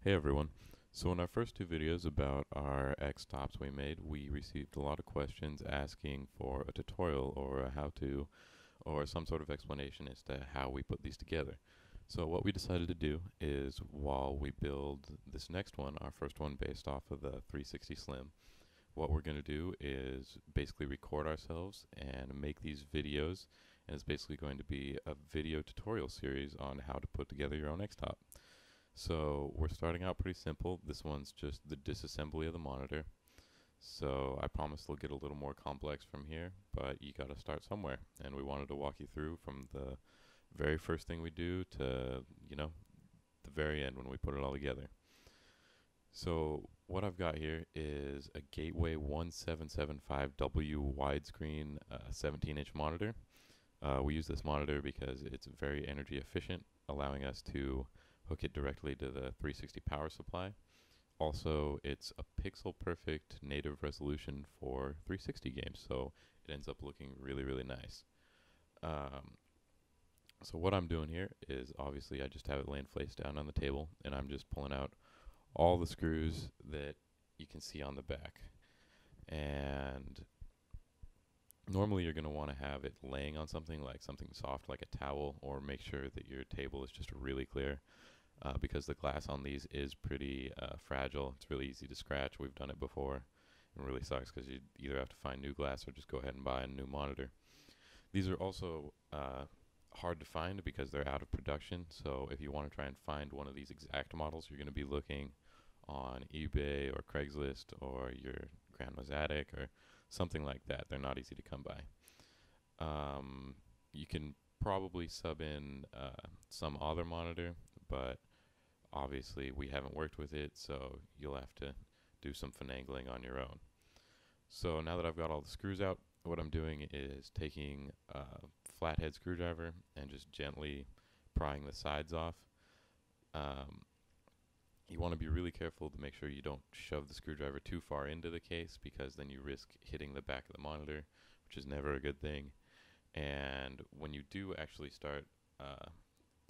Hey everyone. So in our first two videos about our X-tops we made, we received a lot of questions asking for a tutorial or a how-to or some sort of explanation as to how we put these together. So what we decided to do is while we build this next one, our first one based off of the 360 Slim, what we're going to do is basically record ourselves and make these videos, and it's basically going to be a video tutorial series on how to put together your own X-top. So we're starting out pretty simple. This one's just the disassembly of the monitor. So I promise it'll get a little more complex from here, but you gotta start somewhere. And we wanted to walk you through from the very first thing we do to, the very end when we put it all together. So what I've got here is a Gateway 1775W widescreen 17-inch monitor. We use this monitor because it's very energy efficient, allowing us to hook it directly to the 360 power supply. Also, it's a pixel perfect native resolution for 360 games, so it ends up looking really, really nice. So what I'm doing here is obviously I just have it laying face down on the table, and I'm just pulling out all the screws that you can see on the back. And normally you're going to want to have it laying on something like something soft like a towel, or make sure that your table is just really clear. Because the glass on these is pretty fragile. It's really easy to scratch. We've done it before. It really sucks because you either have to find new glass or just go ahead and buy a new monitor. These are also hard to find because they're out of production. So if you want to try and find one of these exact models, you're going to be looking on eBay or Craigslist or your grandma's attic or something like that. They're not easy to come by. You can probably sub in some other monitor, but obviously we haven't worked with it, so you'll have to do some finagling on your own. So now that I've got all the screws out, what I'm doing is taking a flathead screwdriver and just gently prying the sides off. You want to be really careful to make sure you don't shove the screwdriver too far into the case, because then you risk hitting the back of the monitor, which is never a good thing. And when you do actually start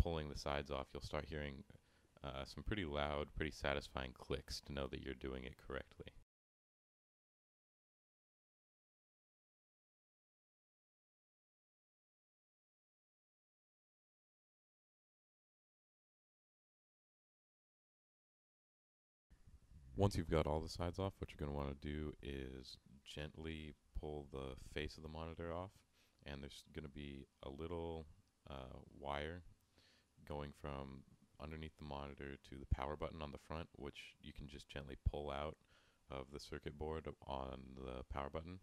pulling the sides off, you'll start hearing some pretty loud, pretty satisfying clicks to know that you're doing it correctly. Once you've got all the sides off, what you're going to want to do is gently pull the face of the monitor off, and there's going to be a little wire going from underneath the monitor to the power button on the front, which you can just gently pull out of the circuit board on the power button.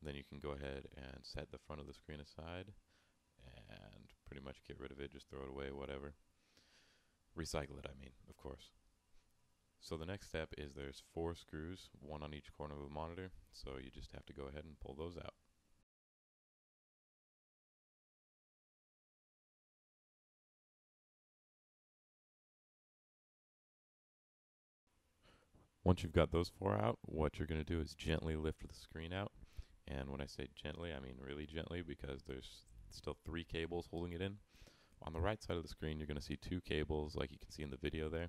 Then you can go ahead and set the front of the screen aside and pretty much get rid of it, just throw it away, whatever. Recycle it, I mean, of course. So the next step is there's 4 screws, one on each corner of the monitor, so you just have to go ahead and pull those out. Once you've got those 4 out, what you're going to do is gently lift the screen out. And when I say gently, I mean really gently, because there's still 3 cables holding it in. On the right side of the screen, you're going to see 2 cables like you can see in the video there.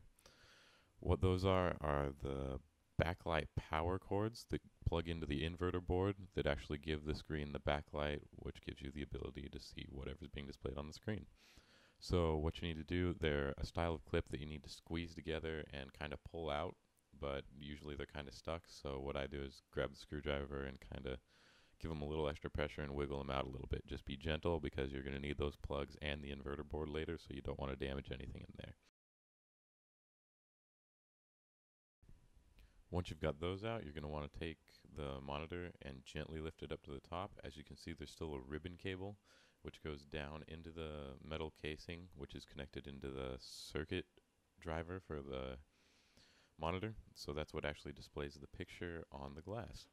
What those are the backlight power cords that plug into the inverter board that actually give the screen the backlight, which gives you the ability to see whatever's being displayed on the screen. So what you need to do, they're a style of clip that you need to squeeze together and kind of pull out, but usually they're kind of stuck. So what I do is grab the screwdriver and kind of give them a little extra pressure and wiggle them out a little bit. Just be gentle, because you're going to need those plugs and the inverter board later, so you don't want to damage anything in there. Once you've got those out, you're going to want to take the monitor and gently lift it up to the top. As you can see, there's still a ribbon cable which goes down into the metal casing, which is connected into the circuit driver for the monitor. So that's what actually displays the picture on the glass.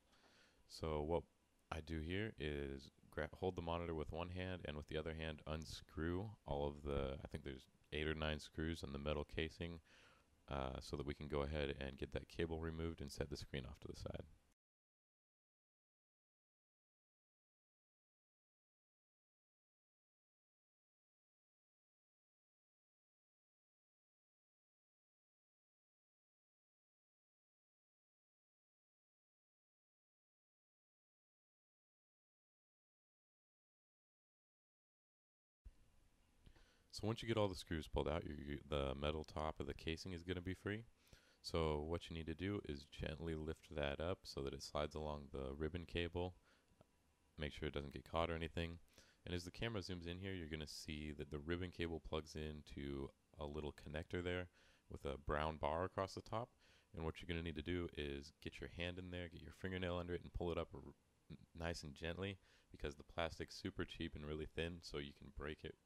So what I do here is hold the monitor with one hand, and with the other hand unscrew all of the, I think there's 8 or 9 screws in the metal casing, so that we can go ahead and get that cable removed and set the screen off to the side. So once you get all the screws pulled out, the metal top of the casing is going to be free. So what you need to do is gently lift that up so that it slides along the ribbon cable. Make sure it doesn't get caught or anything. And as the camera zooms in here, you're going to see that the ribbon cable plugs into a little connector there with a brown bar across the top. And what you're going to need to do is get your hand in there, get your fingernail under it, and pull it up nice and gently, because the plastic's super cheap and really thin, so you can break it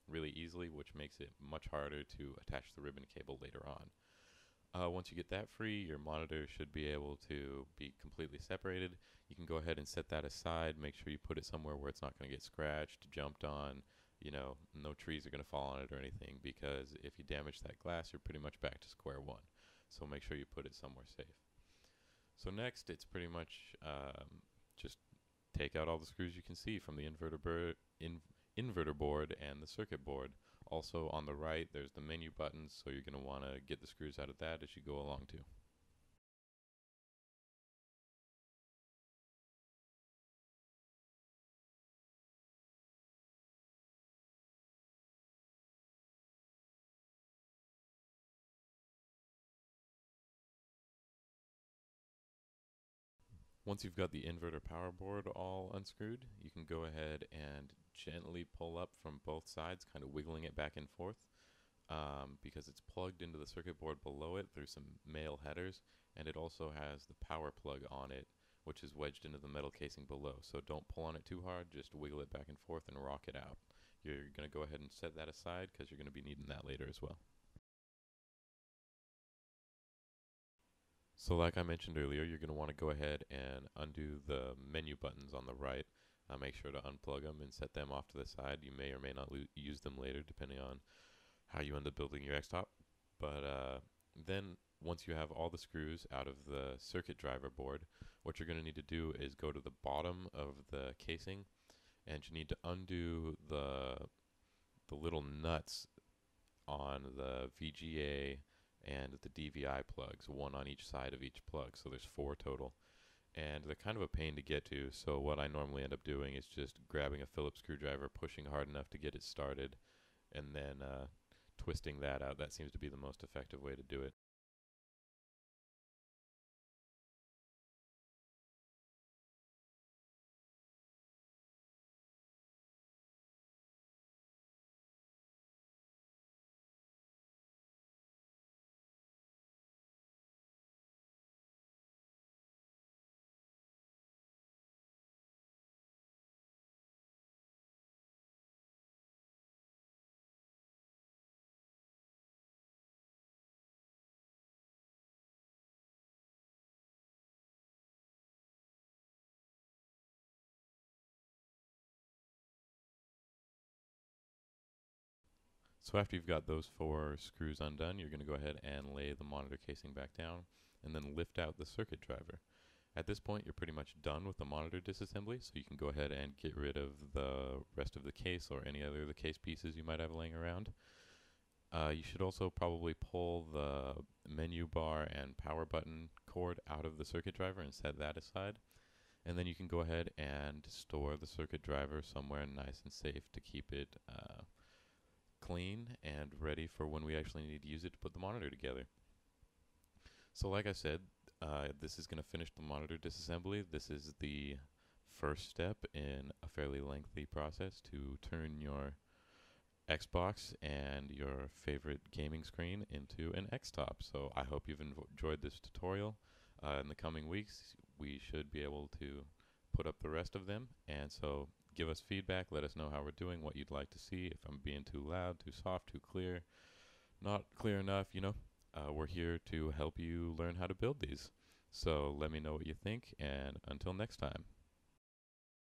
really easily, which makes it much harder to attach the ribbon cable later on. Once you get that free, your monitor should be able to be completely separated. You can go ahead and set that aside. Make sure you put it somewhere where it's not going to get scratched, jumped on. You know, no trees are going to fall on it or anything, because if you damage that glass, you're pretty much back to square one. So make sure you put it somewhere safe. So next, it's pretty much just take out all the screws you can see from the inverter board and the circuit board. Also on the right, there's the menu buttons, so you're going to want to get the screws out of that as you go along too. Once you've got the inverter power board all unscrewed, you can go ahead and gently pull up from both sides, kind of wiggling it back and forth, because it's plugged into the circuit board below it through some male headers, and it also has the power plug on it, which is wedged into the metal casing below. So don't pull on it too hard, just wiggle it back and forth and rock it out. You're going to go ahead and set that aside because you're going to be needing that later as well. So like I mentioned earlier, you're going to want to go ahead and undo the menu buttons on the right. Make sure to unplug them and set them off to the side. You may or may not use them later depending on how you end up building your X-Top. But then once you have all the screws out of the circuit driver board, what you're going to need to do is go to the bottom of the casing, and you need to undo the little nuts on the VGA and the DVI plugs, one on each side of each plug, so there's 4 total. And they're kind of a pain to get to, so what I normally end up doing is just grabbing a Phillips screwdriver, pushing hard enough to get it started, and then twisting that out. That seems to be the most effective way to do it. So after you've got those 4 screws undone, you're going to go ahead and lay the monitor casing back down, and then lift out the circuit driver. At this point, you're pretty much done with the monitor disassembly, so you can go ahead and get rid of the rest of the case or any other of the case pieces you might have laying around. You should also probably pull the menu bar and power button cord out of the circuit driver and set that aside. And then you can go ahead and store the circuit driver somewhere nice and safe to keep it clean and ready for when we actually need to use it to put the monitor together. So like I said, this is going to finish the monitor disassembly. This is the first step in a fairly lengthy process to turn your Xbox and your favorite gaming screen into an X-Top. So I hope you've enjoyed this tutorial. In the coming weeks, we should be able to put up the rest of them, and so give us feedback, let us know how we're doing, what you'd like to see, if I'm being too loud, too soft, too clear, not clear enough, you know. We're here to help you learn how to build these. So let me know what you think, and until next time.